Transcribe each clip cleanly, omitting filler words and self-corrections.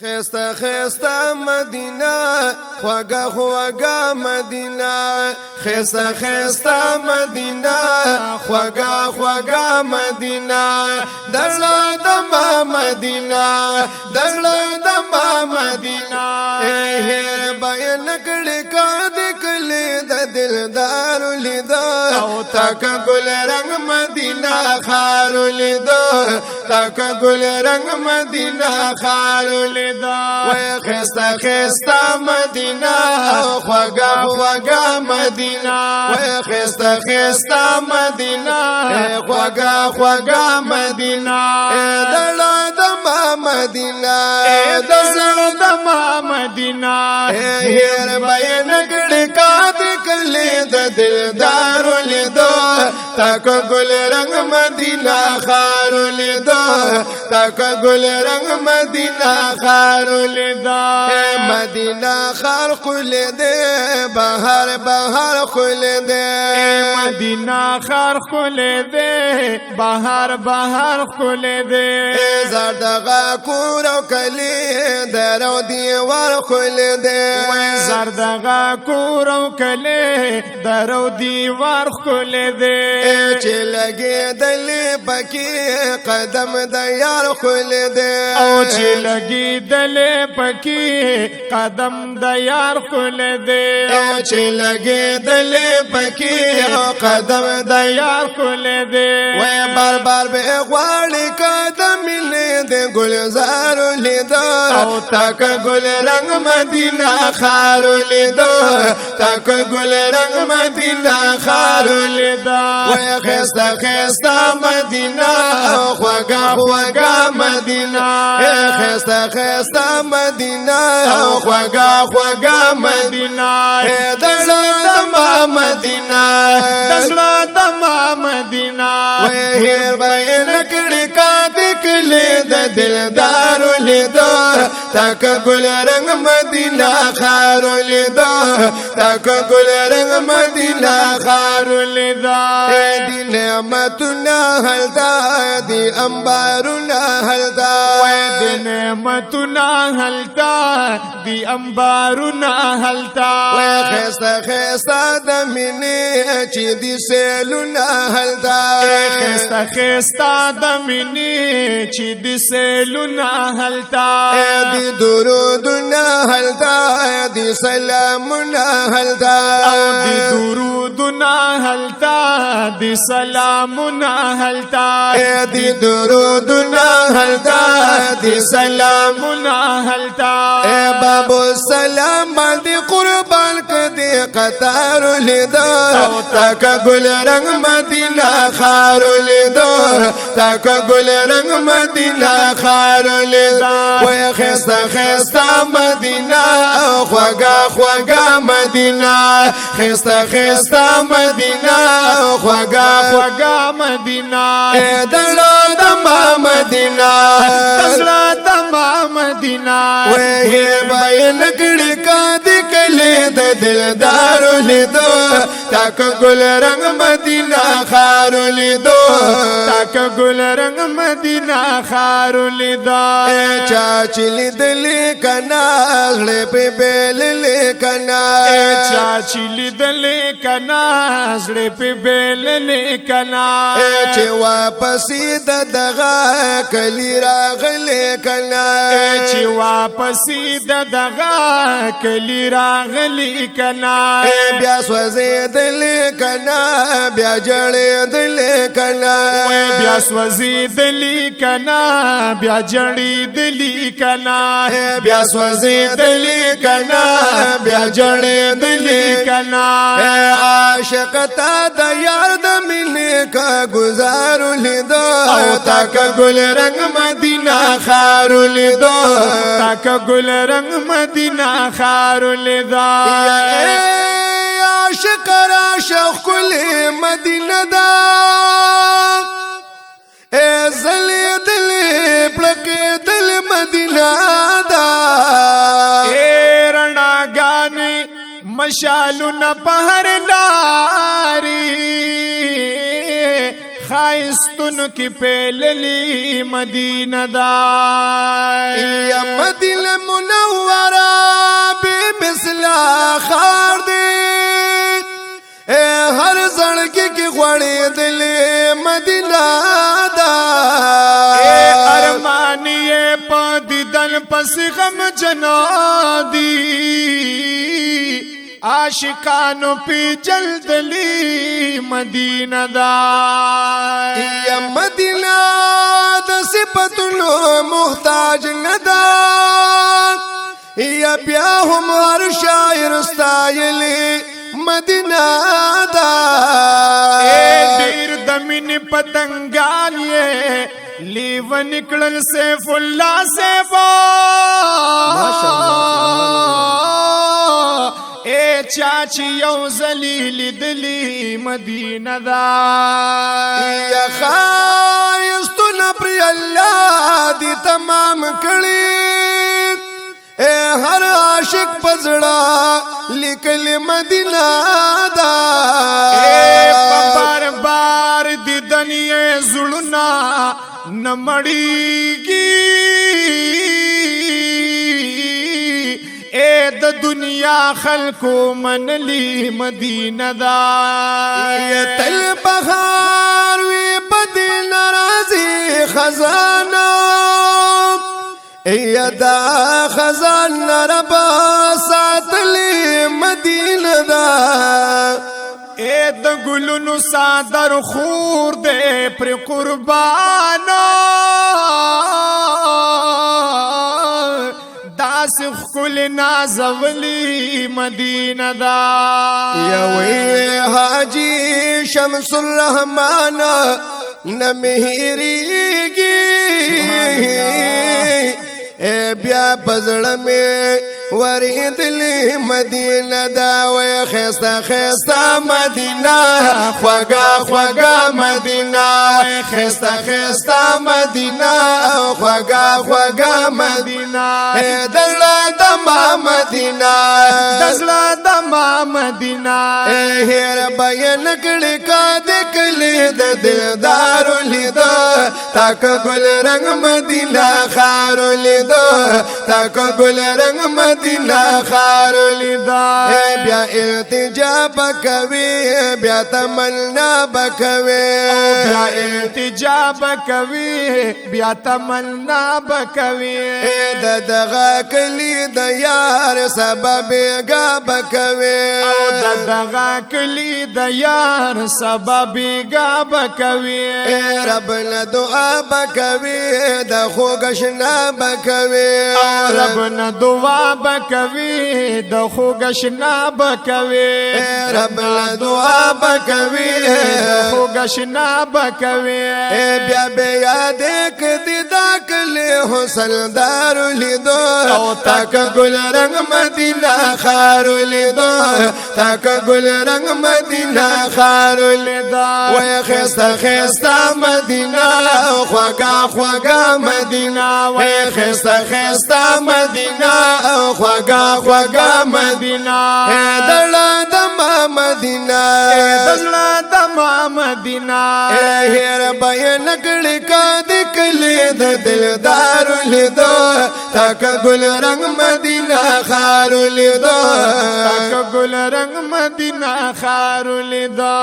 خستا خستا مدینه خوگا خوگا مدینه خستا خستا مدینه خوگا خوگا مدینه درلا دما مدینه درلا دما مدینه هیر بیان کړي کا دکلی د دلدار لیدو تک گل رنگ مدینه خار لیدو تک گل رنگ مدینه خار لیدو وای خستا خستا مدینه خوگا خوگا مدینه وای خستا خستا مدینه خوگا خوگا مدینه دلا دما مدینه دلا دما مدینه هیر بیان کړي کا دکلی د دلدار لیدو تک گل رنگ مدینه خار لیدو تک گل رنگ مدینه خار لیدو مدینه خار خل دے بہار بہار خل دے مدینہ خار خل دے بہار بہار خل دے زردغا کورو کلی درو دیوار خل دے زردغا کورو کلی درو دیوار خل دے چې لګي دلی پکی قدم د یار خل دے او چې لګي دلی پکی قدم د یار خل دے او چې لګي دلی پکی قدم د یار خل دے وای بار بار به غواړي قدم لې د گلزار لیدو تک گل رنگ مدینه خار لیدو تک گل رنگ مدینه خار لیدو وای خستا خستا مدینه خوگا خوگا مدینه خستا خستا مدینه خوگا خوگا مدینه دلا دما مدینه دلا دما مدینہ وای هیر بیان کړي کا دکلی د دلدار لیدو تک گل رنگ مدینه خار لیدو تک گل رنگ مدینه خار لیدو دی نعمتنا حلدا دی انبارنا حلدا دی نعمتنا حلدا دی انبارنا حلدا خستا خستا د مینې چې دی سیلونه حلدا خستا خستا د مینې چې دی سیلونه حلدا دی درودنا حلدا دی سلامنا حلدا دی درودنا حلدا دی سلامنا حلدا دی درودنا حلدا دی سلامنا حلدا بابو سلام باندې قربان کدی قطار لیدو تک گل رنگ مدینه خار لیدو تک گل رنگ مدینه خار لیدو وای خستا خستا مدینه خوگا خوگا مدینه خستا خستا مدینه خوگا خوگا مدینہ دلا دما مدینه دلا دما مدینہ وای بیان کړي کا دکلی د دلدار لیدو تک گل رنگ مدینه خار لیدو تک گل رنگ مدینہ خار لیدو چا چلی دلی کنا غړې په بیل لیکنا چا چلی دلی کنا زړه په بیل لیکنا چې واپس د دغه کلی راغلی کنا چې واپس د دغه کلی راغلی کنا بیا سوځې دلی کنا بیا جړې دلی کنا بیا سوځې دلی کنا بیا جړې دلی کنا بیا سوځې دلی کنا بیا جړې دلی کنا عاشق تا د یار د مینې کا گزار لیدو تک گل رنگ مدینه خار لیدو تک گل رنگ مدینہ خار لیدو عاشق عاشق کل مدینه دا زلی دل پلکې دل مدینه دا رڼا گانی مشالو نه پهر لاري خایستون کی پیللی مدینہ دا یا مدینہ منورہ بے مثلا خار دے اے ہر زڑکی کی غوڑی دل مدینہ دا اے ارمانیے پا دیدن پس غم جنا دی عاشقانو پی جلدلی مدینہ دا یا مدینہ دا صفتنو محتاج ندا یا بیا ہم ہر شاعر استایلی مدینہ دا اے دیر دمین پتنگان یہ لیو نکلن سیف اللہ سیفا اے چاچی یو زلیل دلی مدینہ دا یا خایستو نپری اللہ دی تمام کڑی اے ہر عاشق پزڑا لکل مدینہ دا اے بار بار دیدن یہ زڑنا نمڑی گی اے د دنیا خلقو منلی مدینہ دا یا تل بخار وی بدل رازی خزانہ یا دا خزانہ ربا ساتلی مدینہ دا اے د گلونو صادر خور دے پر قربانا داس خل نازولی مدینہ دا یا وی حاجی شمس الرحمن نمہیری گی اے بیا پزڑ میں ورید لی مدینہ دا وی خیستا خیستا مدینہ خوگا خوگا مدینہ خیستا خیستا مدینہ خوگا خوگا مدینہ دزلا دما مدینہ دزلا دما مدینہ ہیر بیان کڑی کا دکلی دا دلدارو لیدو تاک گل رنگ مدینہ خارو لیدو تاک گل رنگ مدینہ خارو لیدو بیا التجا بکوی بیا تمنا بکوی بیا التجا بکوی بیا تمنا بکوی دا دغا کلی دا یار سبب گا بکوی دا دغا کلی دا یار سبب گا بکوی رب نا دعا بکوی دا خوگشنا بکوی رب نا دعا بکوی دا خوگشنا بکوی رب نا دعا بکوی دا خوگشنا بکوی بیا بیا دیکھ دی دا کلی حسن دارو لیدو تاک گل رنگ مدینہ خارو لیدو تاک گل رنگ مدینہ خارو لیدو وی خیستا خیستا مدینہ خوگا خوگا مدینہ وی خیستا خیستا مدینہ خوگا خوگا مدینہ دلا دما مدینہ دزلا دما مدینہ ہیر بیان کڑی کا دکلی دا دلدارو لیدو تاک گل رنگ مدینہ خارو لیدو تاک گل رنگ مدینہ خارو لیدو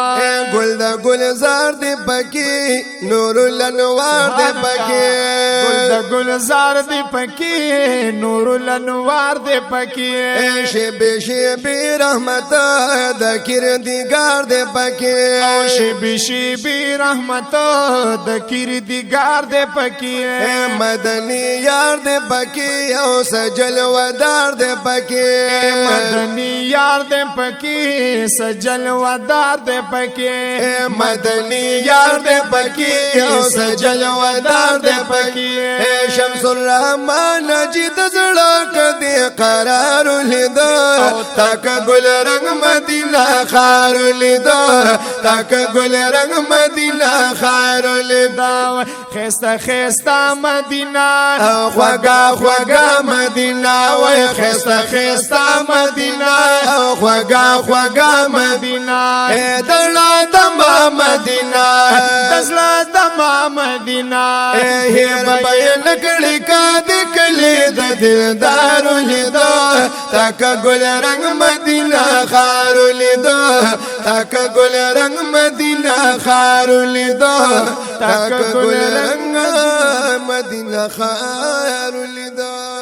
گل دا گل زار دی پکی نور الانوار دی پکی گل دا گل زار دی پکی نور الانوار دی پکی شبی شبی رحمت دا کردگار دی پکی شبی شبی رحمت دا کردگار دی پکی مدنی یار دی پکی او سجل ودار دی پکی مدنی یار دی پکی سجل ودار دی پکی مدنی یار دی پکی او سجل ودار دی پکی شمس الرحمن جید زڑا کدی قرار لیدو تاک گل رنگ مدینہ خارو لیدو تاک گل رنگ مدینہ خارو لیدو خیستا خیستا مدینہ خوگا خوگا مدینہ وی خیستا خیستا مدینہ خوگا خوگا مدینہ دلا دما دما مدینہ دزلا دما مدینہ هیر بیان کړي کاد کلی د دلدار لیدو تک ګل رنگ مدینہ خار لیدو تک ګل رنگ مدینہ خار لیدو تک ګل رنگ مدینہ خار لیدو